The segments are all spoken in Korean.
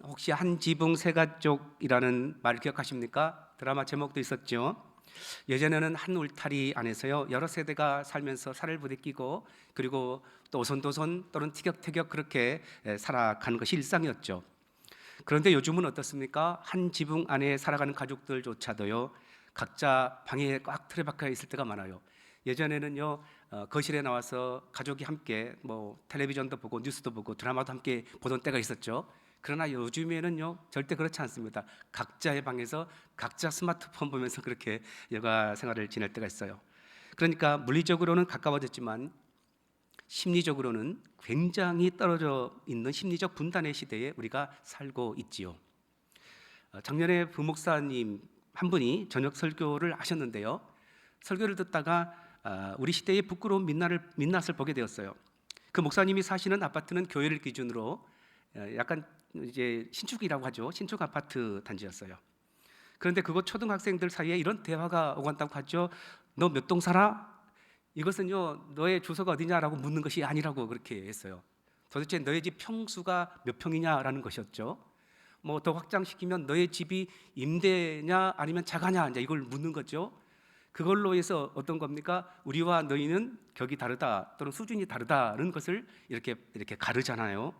혹시 한 지붕 세 가족이라는 말 기억하십니까? 드라마 제목도 있었죠. 예전에는 한 울타리 안에서요 여러 세대가 살면서 살을 부대끼고 그리고 또 오손도손 또는 티격태격 그렇게 살아가는 것이 일상이었죠. 그런데 요즘은 어떻습니까? 한 지붕 안에 살아가는 가족들조차도요 각자 방에 꽉 틀어박혀 있을 때가 많아요. 예전에는요 거실에 나와서 가족이 함께 텔레비전도 보고 뉴스도 보고 드라마도 함께 보던 때가 있었죠. 그러나 요즘에는요 절대 그렇지 않습니다. 각자의 방에서 각자 스마트폰 보면서 그렇게 여가 생활을 지낼 때가 있어요. 그러니까 물리적으로는 가까워졌지만 심리적으로는 굉장히 떨어져 있는 심리적 분단의 시대에 우리가 살고 있지요. 작년에 부목사님 한 분이 저녁 설교를 하셨는데요, 설교를 듣다가 우리 시대의 부끄러운 민낯을 보게 되었어요. 그 목사님이 사시는 아파트는 교회를 기준으로 약간 이제 신축이라고 하죠. 신축 아파트 단지였어요. 그런데 그곳 초등학생들 사이에 이런 대화가 오간다고 하죠. 너 몇 동 살아? 이것은요 너의 주소가 어디냐라고 묻는 것이 아니라고 그렇게 했어요. 도대체 너의 집 평수가 몇 평이냐라는 것이었죠. 더 확장시키면 너의 집이 임대냐 아니면 자가냐 이제 이걸 묻는 거죠. 그걸로 해서 어떤 겁니까? 우리와 너희는 격이 다르다 또는 수준이 다르다는 것을 이렇게 가르잖아요.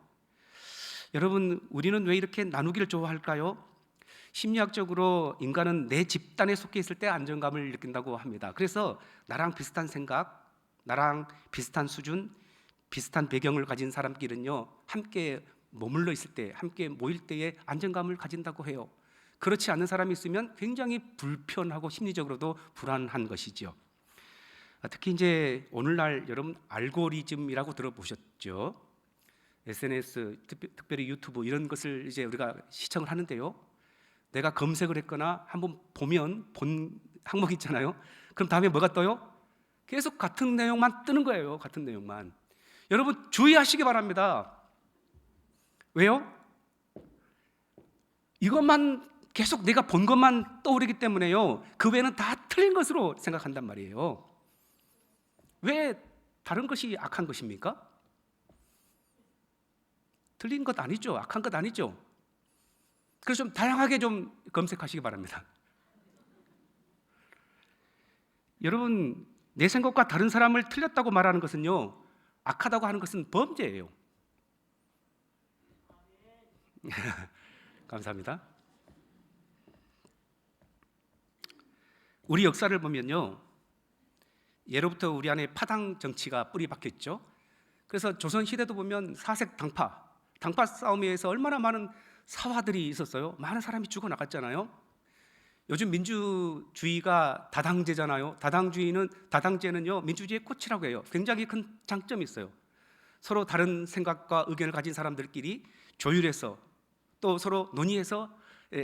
여러분, 우리는 왜 이렇게 나누기를 좋아할까요? 심리학적으로 인간은 내 집단에 속해 있을 때 안정감을 느낀다고 합니다. 그래서 나랑 비슷한 생각, 나랑 비슷한 수준, 비슷한 배경을 가진 사람끼리는요 함께 머물러 있을 때, 함께 모일 때에 안정감을 가진다고 해요. 그렇지 않은 사람이 있으면 굉장히 불편하고 심리적으로도 불안한 것이죠. 특히 이제 오늘날 여러분 알고리즘이라고 들어보셨죠? SNS, 특별히 유튜브 이런 것을 이제 우리가 시청을 하는데요, 내가 검색을 했거나 한번 보면 본 항목 있잖아요. 그럼 다음에 뭐가 떠요? 계속 같은 내용만 뜨는 거예요. 같은 내용만. 여러분 주의하시기 바랍니다. 왜요? 이것만 계속 내가 본 것만 떠오르기 때문에요 그 외에는 다 틀린 것으로 생각한단 말이에요. 왜 다른 것이 악한 것입니까? 틀린 것 아니죠. 악한 것 아니죠. 그래서 좀 다양하게 좀 검색하시기 바랍니다. 여러분, 내 생각과 다른 사람을 틀렸다고 말하는 것은요 악하다고 하는 것은 범죄예요. 감사합니다. 우리 역사를 보면요 예로부터 우리 안에 파당 정치가 뿌리 박혀 있죠. 그래서 조선 시대도 보면 사색 당파 싸움에 의해서 얼마나 많은 사화들이 있었어요. 많은 사람이 죽어나갔잖아요. 요즘 민주주의가 다당제잖아요. 다당제는요 민주주의의 꽃이라고 해요. 굉장히 큰 장점이 있어요. 서로 다른 생각과 의견을 가진 사람들끼리 조율해서 또 서로 논의해서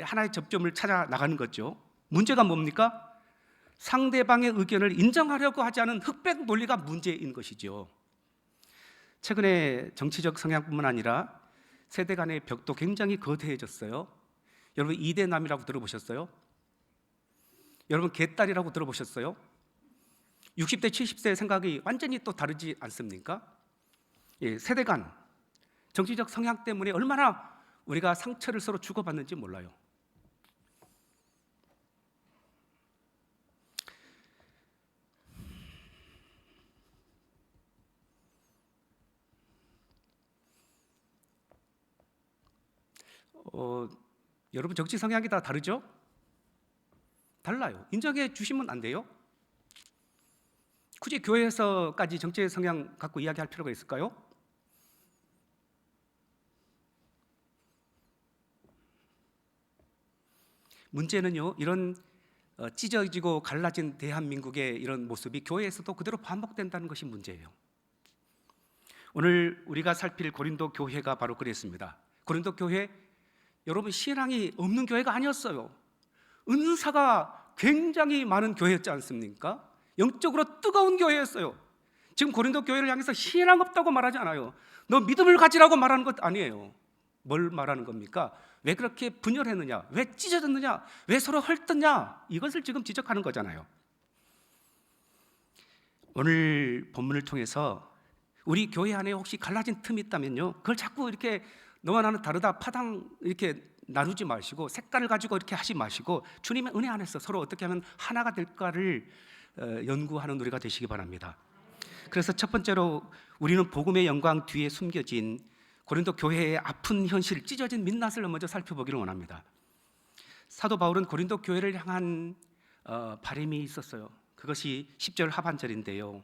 하나의 접점을 찾아 나가는 거죠. 문제가 뭡니까? 상대방의 의견을 인정하려고 하지 않은 흑백 논리가 문제인 것이죠. 최근에 정치적 성향뿐만 아니라 세대 간의 벽도 굉장히 거대해졌어요. 여러분 이대남이라고 들어보셨어요? 여러분 개딸이라고 들어보셨어요? 60대 70세의 생각이 완전히 또 다르지 않습니까? 세대 간 정치적 성향 때문에 얼마나 우리가 상처를 서로 주고받는지 몰라요. 여러분 정치 성향이 다 다르죠? 달라요. 인정해 주시면 안 돼요? 굳이 교회에서까지 정치 성향 갖고 이야기할 필요가 있을까요? 문제는요 이런 찢어지고 갈라진 대한민국의 이런 모습이 교회에서도 그대로 반복된다는 것이 문제예요. 오늘 우리가 살필 고린도 교회가 바로 그랬습니다. 고린도 교회, 여러분 신앙이 없는 교회가 아니었어요. 은사가 굉장히 많은 교회였지 않습니까? 영적으로 뜨거운 교회였어요. 지금 고린도 교회를 향해서 신앙 없다고 말하지 않아요. 너 믿음을 가지라고 말하는 것 아니에요. 뭘 말하는 겁니까? 왜 그렇게 분열했느냐? 왜 찢어졌느냐? 왜 서로 헐뜯냐? 이것을 지금 지적하는 거잖아요. 오늘 본문을 통해서 우리 교회 안에 혹시 갈라진 틈이 있다면요 그걸 자꾸 이렇게 너와 나는 다르다 파당 이렇게 나누지 마시고 색깔을 가지고 이렇게 하지 마시고 주님의 은혜 안에서 서로 어떻게 하면 하나가 될까를 연구하는 우리가 되시기 바랍니다. 그래서 첫 번째로 우리는 복음의 영광 뒤에 숨겨진 고린도 교회의 아픈 현실, 찢어진 민낯을 먼저 살펴보기를 원합니다. 사도 바울은 고린도 교회를 향한 바람이 있었어요. 그것이 10절 하반절인데요.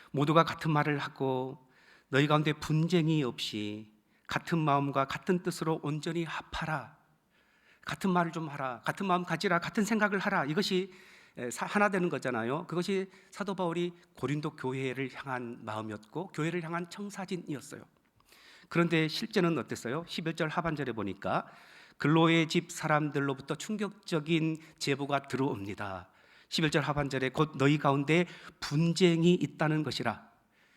모두가 같은 말을 하고 너희 가운데 분쟁이 없이 같은 마음과 같은 뜻으로 온전히 합하라. 같은 말을 좀 하라. 같은 마음 가지라. 같은 생각을 하라. 이것이 하나 되는 거잖아요. 그것이 사도 바울이 고린도 교회를 향한 마음이었고 교회를 향한 청사진이었어요. 그런데 실제는 어땠어요? 11절 하반절에 보니까 글로의 집 사람들로부터 충격적인 제보가 들어옵니다. 11절 하반절에 곧 너희 가운데 분쟁이 있다는 것이라.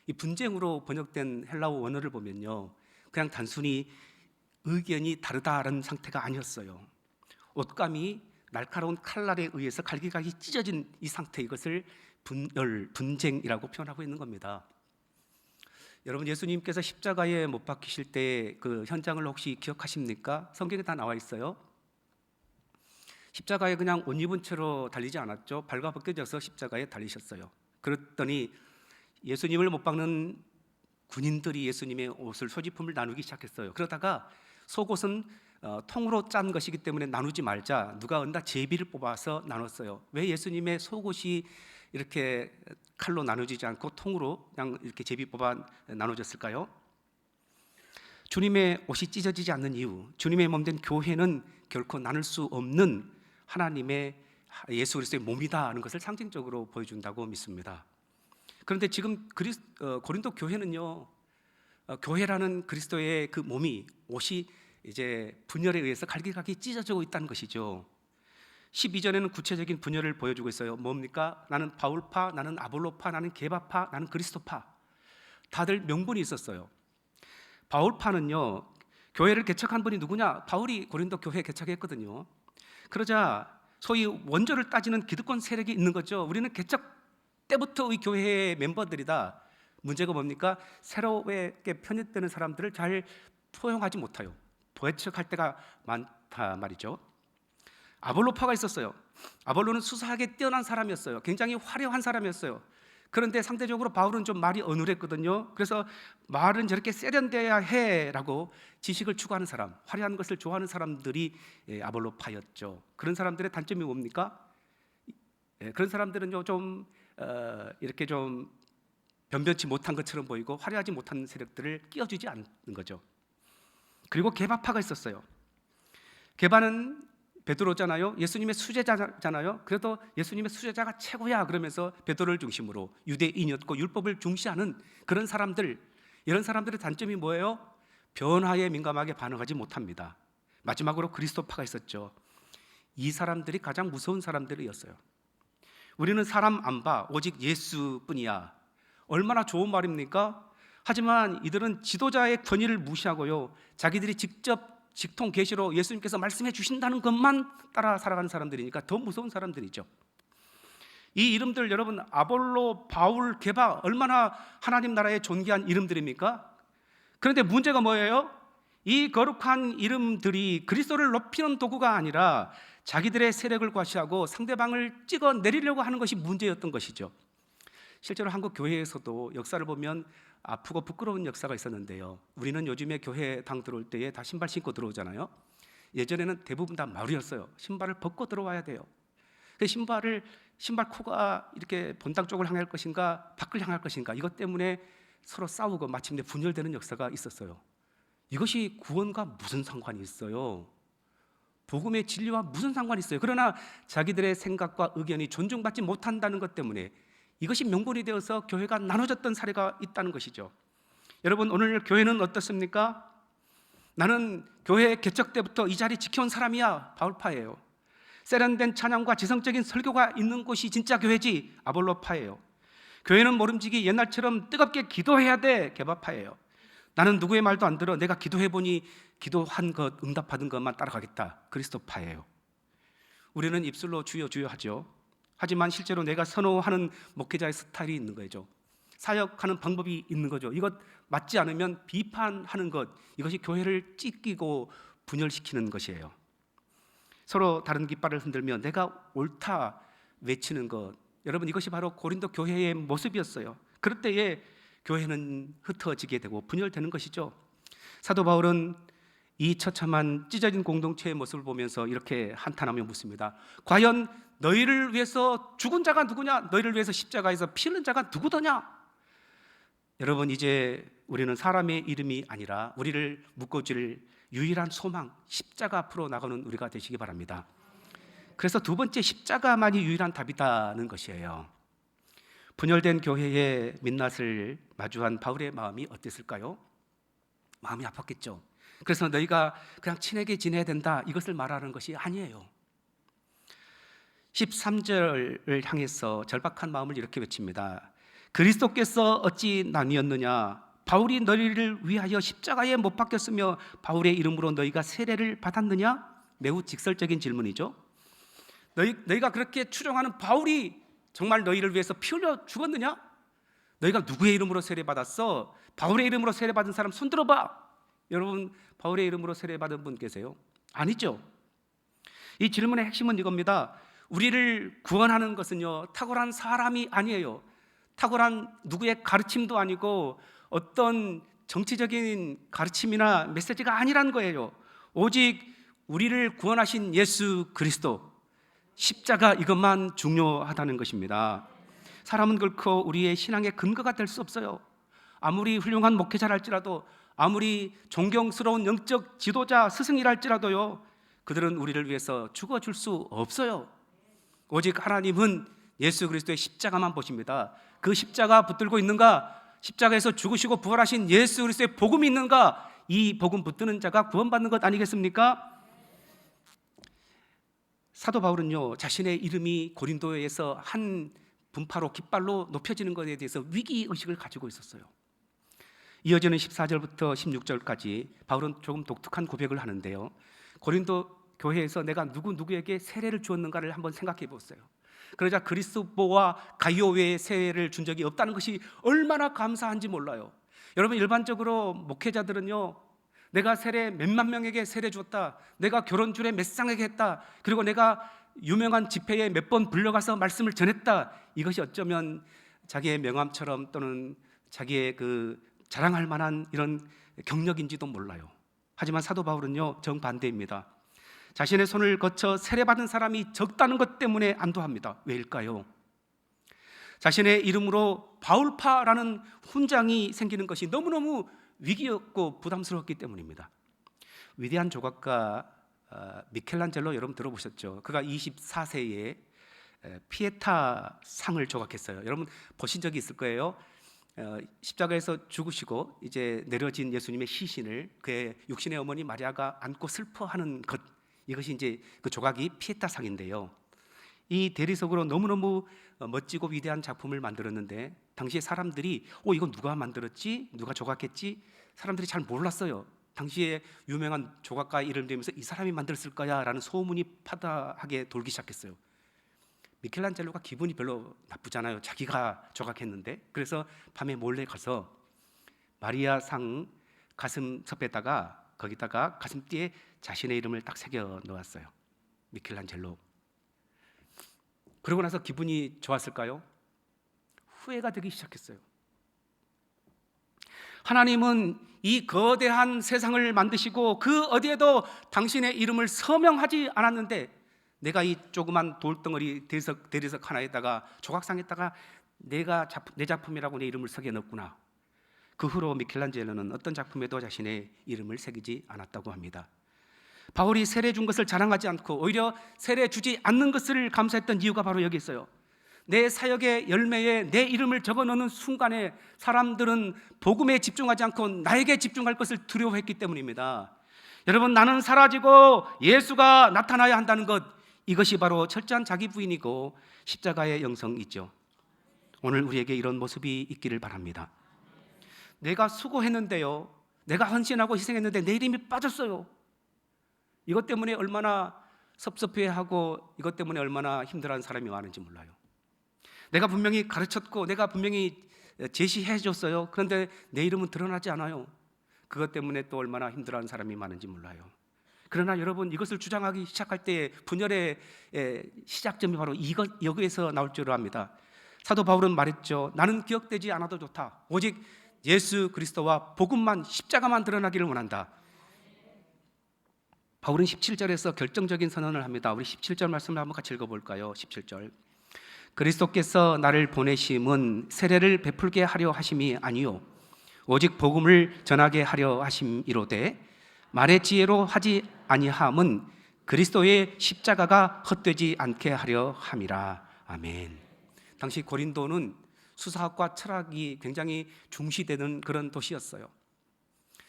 이 분쟁으로 번역된 헬라어 원어를 보면요, 그냥 단순히 의견이 다르다는 상태가 아니었어요. 옷감이 날카로운 칼날에 의해서 갈기갈기 찢어진 이 상태, 이것을 분쟁이라고 표현하고 있는 겁니다. 여러분, 예수님께서 십자가에 못 박히실 때 그 현장을 혹시 기억하십니까? 성경에 다 나와 있어요. 십자가에 그냥 옷 입은 채로 달리지 않았죠. 발가벗겨져서 십자가에 달리셨어요. 그랬더니 예수님을 못 박는 군인들이 예수님의 옷을, 소지품을 나누기 시작했어요. 그러다가 속옷은 통으로 짠 것이기 때문에 나누지 말자, 누가 언다 제비를 뽑아서 나눴어요. 왜 예수님의 속옷이 이렇게 칼로 나눠지지 않고 통으로 그냥 이렇게 제비 뽑아 나눠졌을까요? 주님의 옷이 찢어지지 않는 이유, 주님의 몸된 교회는 결코 나눌 수 없는 하나님의 예수 그리스도의 몸이다 하는 것을 상징적으로 보여준다고 믿습니다. 그런데 지금 고린도 교회는요, 교회라는 그리스도의 그 몸이, 옷이 이제 분열에 의해서 갈기갈기 찢어지고 있다는 것이죠. 12절에는 구체적인 분열을 보여주고 있어요. 뭡니까? 나는 바울파, 나는 아볼로파, 나는 게바파, 나는 그리스도파. 다들 명분이 있었어요. 바울파는요, 교회를 개척한 분이 누구냐? 바울이 고린도 교회 개척했거든요. 그러자 소위 원조를 따지는 기득권 세력이 있는 거죠. 우리는 개척 때부터 이 교회의 멤버들이다. 문제가 뭡니까? 새롭게 편입되는 사람들을 잘 포용하지 못해요. 배척할 때가 많다 말이죠. 아볼로파가 있었어요. 아볼로는 수사하게 뛰어난 사람이었어요. 굉장히 화려한 사람이었어요. 그런데 상대적으로 바울은 좀 말이 어눌했거든요. 그래서 말은 저렇게 세련돼야 해라고 지식을 추구하는 사람, 화려한 것을 좋아하는 사람들이 아볼로파였죠. 그런 사람들의 단점이 뭡니까? 그런 사람들은 좀 이렇게 좀 변변치 못한 것처럼 보이고 화려하지 못한 세력들을 끼워주지 않는 거죠. 그리고 게바파가 있었어요. 게바는 베드로잖아요. 예수님의 수제자잖아요. 그래도 예수님의 수제자가 최고야 그러면서 베드로를 중심으로 유대인이었고 율법을 중시하는 그런 사람들, 이런 사람들의 단점이 뭐예요? 변화에 민감하게 반응하지 못합니다. 마지막으로 그리스도파가 있었죠. 이 사람들이 가장 무서운 사람들이었어요. 우리는 사람 안 봐, 오직 예수뿐이야. 얼마나 좋은 말입니까? 하지만 이들은 지도자의 권위를 무시하고요, 자기들이 직접 직통 계시로 예수님께서 말씀해 주신다는 것만 따라 살아가는 사람들이니까 더 무서운 사람들이죠. 이 이름들 여러분, 아볼로, 바울, 게바, 얼마나 하나님 나라에 존귀한 이름들입니까? 그런데 문제가 뭐예요? 이 거룩한 이름들이 그리스도를 높이는 도구가 아니라 자기들의 세력을 과시하고 상대방을 찍어 내리려고 하는 것이 문제였던 것이죠. 실제로 한국 교회에서도 역사를 보면 아프고 부끄러운 역사가 있었는데요. 우리는 요즘에 교회당 들어올 때에 다 신발 신고 들어오잖아요. 예전에는 대부분 다 마루였어요. 신발을 벗고 들어와야 돼요. 신발 코가 이렇게 본당 쪽을 향할 것인가 밖을 향할 것인가, 이것 때문에 서로 싸우고 마침내 분열되는 역사가 있었어요. 이것이 구원과 무슨 상관이 있어요? 복음의 진리와 무슨 상관이 있어요? 그러나 자기들의 생각과 의견이 존중받지 못한다는 것 때문에 이것이 명분이 되어서 교회가 나눠졌던 사례가 있다는 것이죠. 여러분, 오늘 교회는 어떻습니까? 나는 교회 개척 때부터 이 자리 지켜온 사람이야. 바울파예요. 세련된 찬양과 지성적인 설교가 있는 곳이 진짜 교회지. 아볼로파예요. 교회는 모름지기 옛날처럼 뜨겁게 기도해야 돼. 게바파예요. 나는 누구의 말도 안 들어. 내가 기도해보니 기도한 것, 응답받은 것만 따라가겠다. 그리스도파예요. 우리는 입술로 주여 주여 하죠. 하지만 실제로 내가 선호하는 목회자의 스타일이 있는 거죠. 사역하는 방법이 있는 거죠. 이것 맞지 않으면 비판하는 것, 이것이 교회를 찢기고 분열시키는 것이에요. 서로 다른 깃발을 흔들며 내가 옳다 외치는 것, 여러분 이것이 바로 고린도 교회의 모습이었어요. 그럴 때에 교회는 흩어지게 되고 분열되는 것이죠. 사도 바울은 이 처참한 찢어진 공동체의 모습을 보면서 이렇게 한탄하며 묻습니다. 과연 너희를 위해서 죽은 자가 누구냐? 너희를 위해서 십자가에서 피 흘린 자가 누구더냐? 여러분, 이제 우리는 사람의 이름이 아니라 우리를 묶어줄 유일한 소망, 십자가 앞으로 나가는 우리가 되시기 바랍니다. 그래서 두 번째, 십자가만이 유일한 답이다는 것이에요. 분열된 교회의 민낯을 마주한 바울의 마음이 어땠을까요? 마음이 아팠겠죠. 그래서 너희가 그냥 친하게 지내야 된다, 이것을 말하는 것이 아니에요. 13절을 향해서 절박한 마음을 이렇게 외칩니다. 그리스도께서 어찌 나뉘었느냐? 바울이 너희를 위하여 십자가에 못 박혔으며 바울의 이름으로 너희가 세례를 받았느냐? 매우 직설적인 질문이죠. 너희가 그렇게 추정하는 바울이 정말 너희를 위해서 피 흘려 죽었느냐? 너희가 누구의 이름으로 세례받았어? 바울의 이름으로 세례받은 사람 손 들어봐. 여러분, 바울의 이름으로 세례받은 분 계세요? 아니죠. 이 질문의 핵심은 이겁니다. 우리를 구원하는 것은요, 탁월한 사람이 아니에요. 탁월한 누구의 가르침도 아니고 어떤 정치적인 가르침이나 메시지가 아니란 거예요. 오직 우리를 구원하신 예수 그리스도, 십자가, 이것만 중요하다는 것입니다. 사람은 결코 우리의 신앙의 근거가 될 수 없어요. 아무리 훌륭한 목회자랄지라도, 아무리 존경스러운 영적 지도자, 스승이랄지라도요, 그들은 우리를 위해서 죽어줄 수 없어요. 오직 하나님은 예수 그리스도의 십자가만 보십니다. 그 십자가 붙들고 있는가? 십자가에서 죽으시고 부활하신 예수 그리스도의 복음이 있는가? 이 복음 붙드는 자가 구원받는 것 아니겠습니까? 사도 바울은요, 자신의 이름이 고린도에서 한 분파로 깃발로 높여지는 것에 대해서 위기의식을 가지고 있었어요. 이어지는 14절부터 16절까지 바울은 조금 독특한 고백을 하는데요, 고린도 교회에서 내가 누구에게 세례를 주었는가를 한번 생각해 보세요. 그러자 그리스도와 가이오 외에 세례를 준 적이 없다는 것이 얼마나 감사한지 몰라요. 여러분, 일반적으로 목회자들은요, 내가 세례 몇만 명에게 세례 주었다, 내가 결혼주례 몇 쌍에게 했다, 그리고 내가 유명한 집회에 몇 번 불려가서 말씀을 전했다, 이것이 어쩌면 자기의 명함처럼 또는 자기의 그 자랑할 만한 이런 경력인지도 몰라요. 하지만 사도 바울은요, 정반대입니다. 자신의 손을 거쳐 세례받은 사람이 적다는 것 때문에 안도합니다. 왜일까요? 자신의 이름으로 바울파라는 훈장이 생기는 것이 너무너무 위기였고 부담스러웠기 때문입니다. 위대한 조각가 미켈란젤로 여러분 들어보셨죠? 그가 24세에 피에타 상을 조각했어요. 여러분 보신 적이 있을 거예요. 십자가에서 죽으시고 이제 내려진 예수님의 시신을 그의 육신의 어머니 마리아가 안고 슬퍼하는 것, 이것이 이제 그 조각이 피에타 상인데요. 이 대리석으로 너무너무 멋지고 위대한 작품을 만들었는데 당시에 사람들이 이건 누가 만들었지? 누가 조각했지? 사람들이 잘 몰랐어요. 당시에 유명한 조각가 이름 대면서 이 사람이 만들었을 거야 라는 소문이 파다하게 돌기 시작했어요. 미켈란젤로가 기분이 별로 나쁘잖아요. 자기가 조각했는데. 그래서 밤에 몰래 가서 마리아 상 가슴섭에다가 거기다가 가슴띠에 자신의 이름을 딱 새겨 놓았어요. 미켈란젤로. 그러고 나서 기분이 좋았을까요? 후회가 되기 시작했어요. 하나님은 이 거대한 세상을 만드시고 그 어디에도 당신의 이름을 서명하지 않았는데 내가 이 조그만 돌덩어리 대리석 하나에다가 조각상에다가 내 작품이라고 내 이름을 새겨 넣었구나. 그 후로 미켈란젤로는 어떤 작품에도 자신의 이름을 새기지 않았다고 합니다. 바울이 세례 준 것을 자랑하지 않고 오히려 세례 주지 않는 것을 감사했던 이유가 바로 여기 있어요. 내 사역의 열매에 내 이름을 적어 넣는 순간에 사람들은 복음에 집중하지 않고 나에게 집중할 것을 두려워했기 때문입니다. 여러분, 나는 사라지고 예수가 나타나야 한다는 것, 이것이 바로 철저한 자기 부인이고 십자가의 영성이죠. 오늘 우리에게 이런 모습이 있기를 바랍니다. 내가 수고했는데요, 내가 헌신하고 희생했는데 내 이름이 빠졌어요. 이것 때문에 얼마나 섭섭해하고 이것 때문에 얼마나 힘들어하는 사람이 많은지 몰라요. 내가 분명히 가르쳤고 내가 분명히 제시해 줬어요. 그런데 내 이름은 드러나지 않아요. 그것 때문에 또 얼마나 힘들어하는 사람이 많은지 몰라요. 그러나 여러분, 이것을 주장하기 시작할 때 분열의 시작점이 바로 여기에서 나올 줄 압니다. 사도 바울은 말했죠. 나는 기억되지 않아도 좋다. 오직 예수 그리스도와 복음만, 십자가만 드러나기를 원한다. 바울은 17절에서 결정적인 선언을 합니다. 우리 17절 말씀을 한번 같이 읽어볼까요? 17절. 그리스도께서 나를 보내심은 세례를 베풀게 하려 하심이 아니요 오직 복음을 전하게 하려 하심이로되 말의 지혜로 하지 아니함은 그리스도의 십자가가 헛되지 않게 하려 함이라. 아멘. 당시 고린도는 수사학과 철학이 굉장히 중시되는 그런 도시였어요.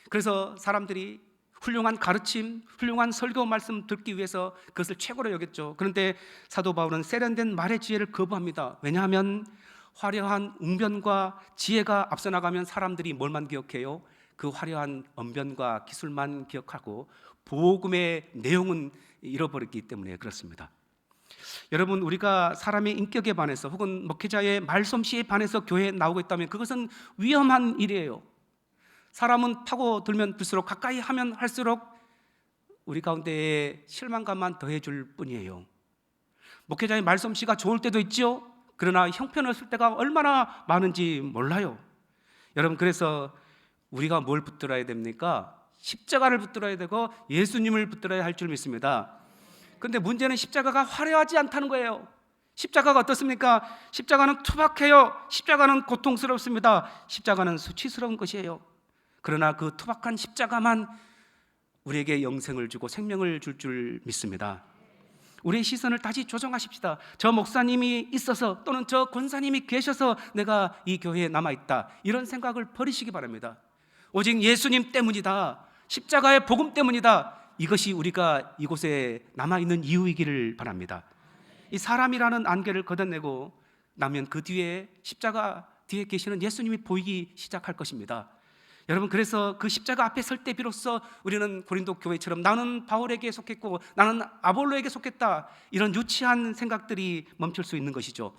그래서 사람들이 훌륭한 가르침, 훌륭한 설교 말씀 듣기 위해서 그것을 최고로 여겼죠. 그런데 사도 바울은 세련된 말의 지혜를 거부합니다. 왜냐하면 화려한 웅변과 지혜가 앞서 나가면 사람들이 뭘만 기억해요? 그 화려한 언변과 기술만 기억하고 복음의 내용은 잃어버렸기 때문에 그렇습니다. 여러분, 우리가 사람의 인격에 반해서 혹은 목회자의 말솜씨에 반해서 교회에 나오고 있다면 그것은 위험한 일이에요. 사람은 파고들면 들수록, 가까이 하면 할수록 우리 가운데에 실망감만 더해줄 뿐이에요. 목회자의 말솜씨가 좋을 때도 있죠. 그러나 형편을 쓸 때가 얼마나 많은지 몰라요. 여러분, 그래서 우리가 뭘 붙들어야 됩니까? 십자가를 붙들어야 되고 예수님을 붙들어야 할 줄 믿습니다. 그런데 문제는 십자가가 화려하지 않다는 거예요. 십자가가 어떻습니까? 십자가는 투박해요. 십자가는 고통스럽습니다. 십자가는 수치스러운 것이에요. 그러나 그 투박한 십자가만 우리에게 영생을 주고 생명을 줄 믿습니다. 우리의 시선을 다시 조정하십시다. 저 목사님이 있어서 또는 저 권사님이 계셔서 내가 이 교회에 남아있다, 이런 생각을 버리시기 바랍니다. 오직 예수님 때문이다, 십자가의 복음 때문이다, 이것이 우리가 이곳에 남아있는 이유이기를 바랍니다. 이 사람이라는 안개를 걷어내고 나면 그 뒤에 십자가 뒤에 계시는 예수님이 보이기 시작할 것입니다. 여러분, 그래서 그 십자가 앞에 설 때 비로소 우리는 고린도 교회처럼 나는 바울에게 속했고 나는 아볼로에게 속했다, 이런 유치한 생각들이 멈출 수 있는 것이죠.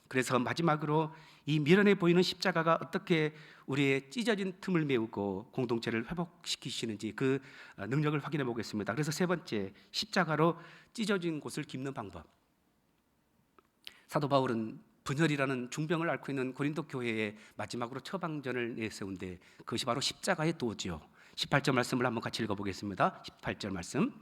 그래서 마지막으로 이 미련해 보이는 십자가가 어떻게 우리의 찢어진 틈을 메우고 공동체를 회복시키시는지 그 능력을 확인해 보겠습니다. 그래서 세 번째, 십자가로 찢어진 곳을 깁는 방법. 사도 바울은 분열이라는 중병을 앓고 있는 고린도 교회에 마지막으로 처방전을 내세운데 그것이 바로 십자가의 도지요. 18절 말씀을 한번 같이 읽어보겠습니다. 18절 말씀.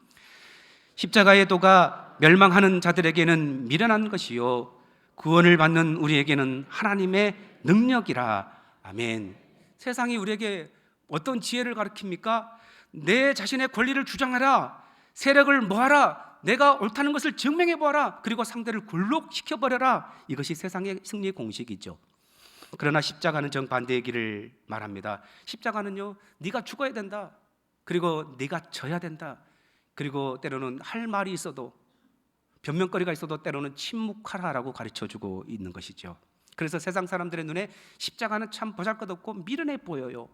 십자가의 도가 멸망하는 자들에게는 미련한 것이요 구원을 받는 우리에게는 하나님의 능력이라. 아멘. 세상이 우리에게 어떤 지혜를 가르칩니까? 내 자신의 권리를 주장하라, 세력을 모아라, 내가 옳다는 것을 증명해 보아라, 그리고 상대를 굴욕시켜버려라. 이것이 세상의 승리의 공식이죠. 그러나 십자가는 정반대의 길을 말합니다. 십자가는요, 네가 죽어야 된다, 그리고 네가 져야 된다, 그리고 때로는 할 말이 있어도, 변명거리가 있어도 때로는 침묵하라라고 가르쳐주고 있는 것이죠. 그래서 세상 사람들의 눈에 십자가는 참 보잘것없고 미련해 보여요.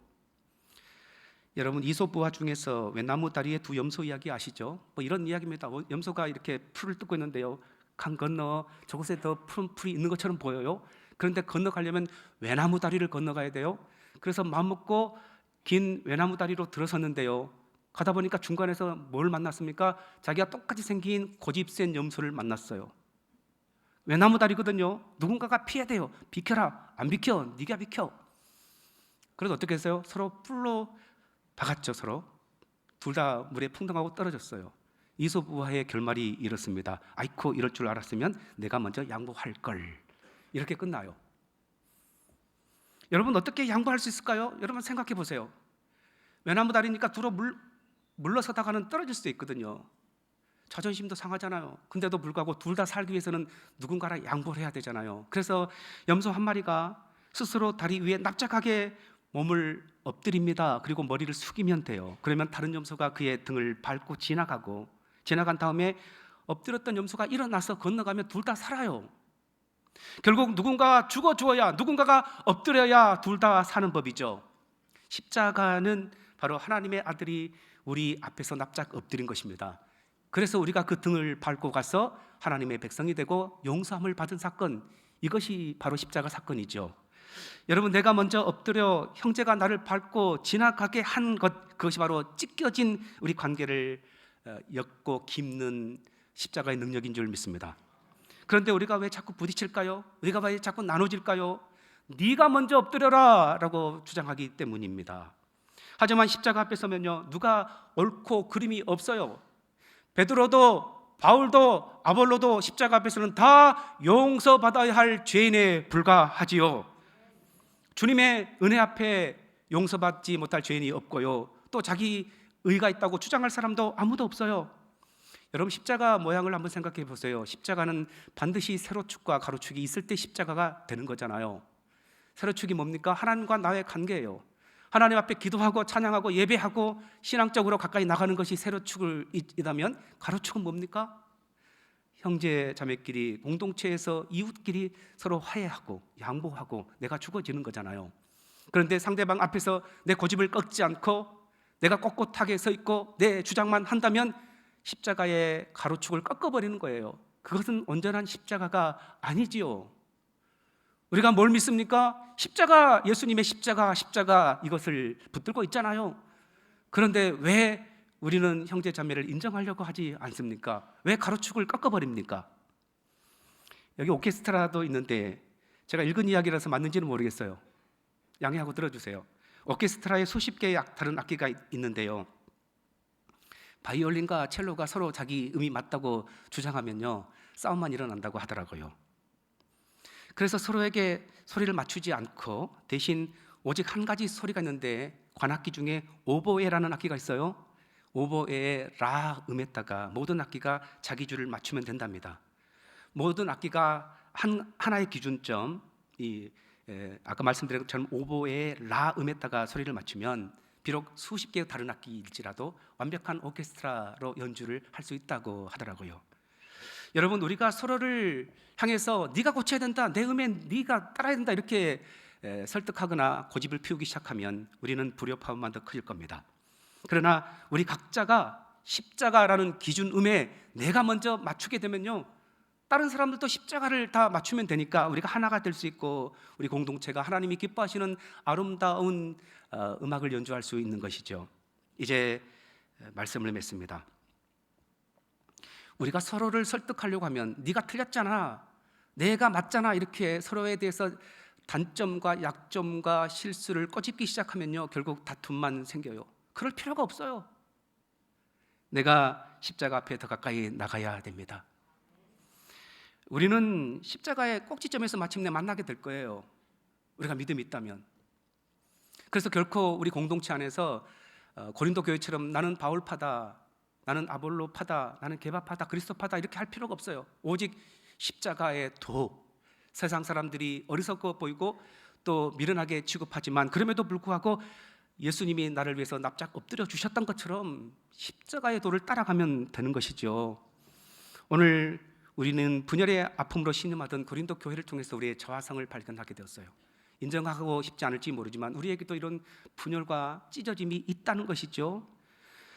여러분, 이솝부화 중에서 외나무 다리의 두 염소 이야기 아시죠? 뭐 이런 이야기입니다. 염소가 이렇게 풀을 뜯고 있는데요, 강 건너 저곳에 더 푸른 풀이 있는 것처럼 보여요. 그런데 건너가려면 외나무 다리를 건너가야 돼요. 그래서 마음먹고 긴 외나무 다리로 들어섰는데요, 가다 보니까 중간에서 뭘 만났습니까? 자기가 똑같이 생긴 고집센 염소를 만났어요. 외나무 다리거든요. 누군가가 피해야 돼요. 비켜라. 안 비켜. 네가 비켜. 그래서 어떻게 했어요? 서로 뿔로 박았죠. 서로 둘 다 물에 풍덩하고 떨어졌어요. 이솝우화의 결말이 이렇습니다. 아이코, 이럴 줄 알았으면 내가 먼저 양보할 걸. 이렇게 끝나요. 여러분, 어떻게 양보할 수 있을까요? 여러분 생각해 보세요. 외나무 다리니까 두루 물러서다가는 떨어질 수도 있거든요. 자존심도 상하잖아요. 근데도 불구하고 둘 다 살기 위해서는 누군가랑 양보를 해야 되잖아요. 그래서 염소 한 마리가 스스로 다리 위에 납작하게 몸을 엎드립니다. 그리고 머리를 숙이면 돼요. 그러면 다른 염소가 그의 등을 밟고 지나간 다음에 엎드렸던 염소가 일어나서 건너가면 둘 다 살아요. 결국 누군가 죽어주어야, 누군가가 엎드려야 둘 다 사는 법이죠. 십자가는 바로 하나님의 아들이 우리 앞에서 납작 엎드린 것입니다. 그래서 우리가 그 등을 밟고 가서 하나님의 백성이 되고 용서함을 받은 사건, 이것이 바로 십자가 사건이죠. 여러분, 내가 먼저 엎드려 형제가 나를 밟고 지나가게 한 것, 그것이 바로 찢겨진 우리 관계를 엮고 깁는 십자가의 능력인 줄 믿습니다. 그런데 우리가 왜 자꾸 부딪힐까요? 우리가 왜 자꾸 나눠질까요? 네가 먼저 엎드려라 라고 주장하기 때문입니다. 하지만 십자가 앞에 서면요, 누가 옳고 그름이 없어요. 베드로도 바울도 아볼로도 십자가 앞에서는 다 용서받아야 할 죄인에 불과하지요. 주님의 은혜 앞에 용서받지 못할 죄인이 없고요, 또 자기 의가 있다고 주장할 사람도 아무도 없어요. 여러분, 십자가 모양을 한번 생각해 보세요. 십자가는 반드시 세로축과 가로축이 있을 때 십자가가 되는 거잖아요. 세로축이 뭡니까? 하나님과 나의 관계예요. 하나님 앞에 기도하고 찬양하고 예배하고 신앙적으로 가까이 나가는 것이 세로축이라면, 가로축은 뭡니까? 형제 자매끼리 공동체에서 이웃끼리 서로 화해하고 양보하고 내가 죽어지는 거잖아요. 그런데 상대방 앞에서 내 고집을 꺾지 않고 내가 꼿꼿하게 서 있고 내 주장만 한다면 십자가의 가로축을 꺾어버리는 거예요. 그것은 온전한 십자가가 아니지요. 우리가 뭘 믿습니까? 십자가, 예수님의 십자가 이것을 붙들고 있잖아요. 그런데 왜 우리는 형제 자매를 인정하려고 하지 않습니까? 왜 가로축을 꺾어버립니까? 여기 오케스트라도 있는데 제가 읽은 이야기라서 맞는지는 모르겠어요. 양해하고 들어주세요. 오케스트라에 수십 개의 다른 악기가 있는데요, 바이올린과 첼로가 서로 자기 음이 맞다고 주장하면요, 싸움만 일어난다고 하더라고요. 그래서 서로에게 소리를 맞추지 않고 대신 오직 한 가지 소리가 있는데, 관악기 중에 오보에라는 악기가 있어요. 오보에의 라 음에다가 모든 악기가 자기 줄을 맞추면 된답니다. 모든 악기가 하나의 기준점, 아까 말씀드린 것처럼 오보에의 라 음에다가 소리를 맞추면 비록 수십 개의 다른 악기일지라도 완벽한 오케스트라로 연주를 할 수 있다고 하더라고요. 여러분, 우리가 서로를 향해서 네가 고쳐야 된다, 내 음에 네가 따라야 된다 이렇게 설득하거나 고집을 피우기 시작하면 우리는 불협화음만 더 커질 겁니다. 그러나 우리 각자가 십자가라는 기준음에 내가 먼저 맞추게 되면요, 다른 사람들도 십자가를 다 맞추면 되니까 우리가 하나가 될 수 있고 우리 공동체가 하나님이 기뻐하시는 아름다운 음악을 연주할 수 있는 것이죠. 이제 말씀을 맺습니다. 우리가 서로를 설득하려고 하면 네가 틀렸잖아, 내가 맞잖아, 이렇게 서로에 대해서 단점과 약점과 실수를 꼬집기 시작하면요, 결국 다툼만 생겨요. 그럴 필요가 없어요. 내가 십자가 앞에 더 가까이 나가야 됩니다. 우리는 십자가의 꼭지점에서 마침내 만나게 될 거예요, 우리가 믿음이 있다면. 그래서 결코 우리 공동체 안에서 고린도 교회처럼 나는 바울파다, 나는 아볼로파다, 나는 게바파다, 그리스도파다 이렇게 할 필요가 없어요. 오직 십자가의 도, 세상 사람들이 어리석어 보이고 또 미련하게 취급하지만 그럼에도 불구하고 예수님이 나를 위해서 납작 엎드려 주셨던 것처럼 십자가의 도를 따라가면 되는 것이죠. 오늘 우리는 분열의 아픔으로 신음하던 고린도 교회를 통해서 우리의 저하성을 발견하게 되었어요. 인정하고 싶지 않을지 모르지만 우리에게도 이런 분열과 찢어짐이 있다는 것이죠.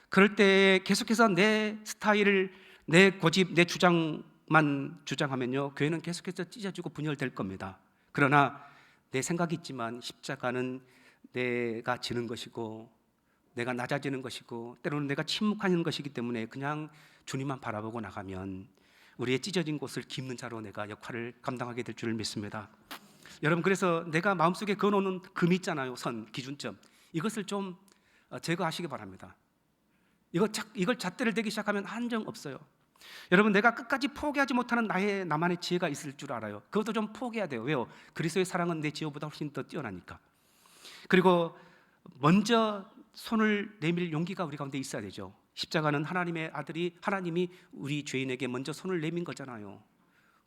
그럴 때 계속해서 내 스타일을, 내 고집, 내 주장만 주장하면요, 교회는 계속해서 찢어지고 분열될 겁니다. 그러나 내 생각이 있지만 십자가는 내가 지는 것이고 내가 낮아지는 것이고 때로는 내가 침묵하는 것이기 때문에 그냥 주님만 바라보고 나가면 우리의 찢어진 곳을 깁는 자로 내가 역할을 감당하게 될 줄을 믿습니다. 여러분, 그래서 내가 마음속에 그어놓는 금 있잖아요, 선, 기준점, 이것을 좀 제거하시기 바랍니다. 이걸 잣대를 대기 시작하면 한정 없어요. 여러분, 내가 끝까지 포기하지 못하는 나만의 지혜가 있을 줄 알아요. 그것도 좀 포기해야 돼요. 왜요? 그리스도의 사랑은 내 지혜보다 훨씬 더 뛰어나니까. 그리고 먼저 손을 내밀 용기가 우리 가운데 있어야 되죠. 십자가는 하나님의 아들이, 하나님이 우리 죄인에게 먼저 손을 내민 거잖아요.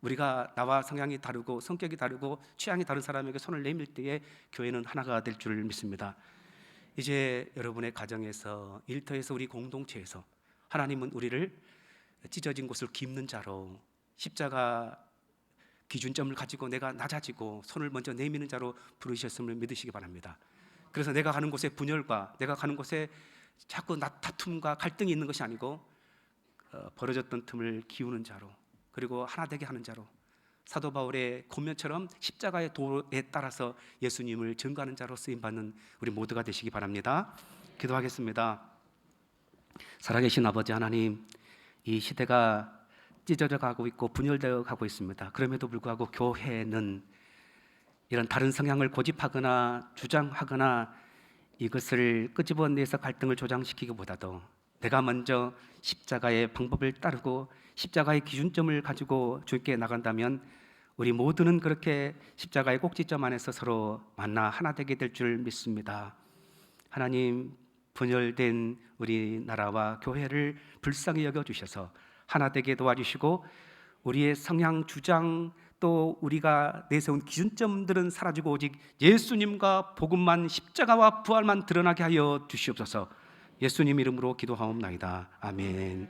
우리가 나와 성향이 다르고 성격이 다르고 취향이 다른 사람에게 손을 내밀 때에 교회는 하나가 될 줄 믿습니다. 이제 여러분의 가정에서, 일터에서, 우리 공동체에서 하나님은 우리를 찢어진 곳을 깁는 자로, 십자가 기준점을 가지고 내가 낮아지고 손을 먼저 내미는 자로 부르셨음을 믿으시기 바랍니다. 그래서 내가 가는 곳에 분열과 내가 가는 곳에 자꾸 다툼과 갈등이 있는 것이 아니고 벌어졌던 틈을 기우는 자로, 그리고 하나 되게 하는 자로, 사도 바울의 권면처럼 십자가의 도에 따라서 예수님을 증거하는 자로 쓰임받는 우리 모두가 되시기 바랍니다. 기도하겠습니다. 살아계신 아버지 하나님, 이 시대가 찢어져 가고 있고 분열되어 가고 있습니다. 그럼에도 불구하고 교회는 이런 다른 성향을 고집하거나 주장하거나 이것을 끄집어내서 갈등을 조장시키기보다도 내가 먼저 십자가의 방법을 따르고 십자가의 기준점을 가지고 주께 나간다면 우리 모두는 그렇게 십자가의 꼭지점 안에서 서로 만나 하나 되게 될 줄 믿습니다. 하나님, 분열된 우리나라와 교회를 불쌍히 여겨주셔서 하나 되게 도와주시고 우리의 성향, 주장, 또 우리가 내세운 기준점들은 사라지고 오직 예수님과 복음만, 십자가와 부활만 드러나게 하여 주시옵소서. 예수님 이름으로 기도하옵나이다. 아멘.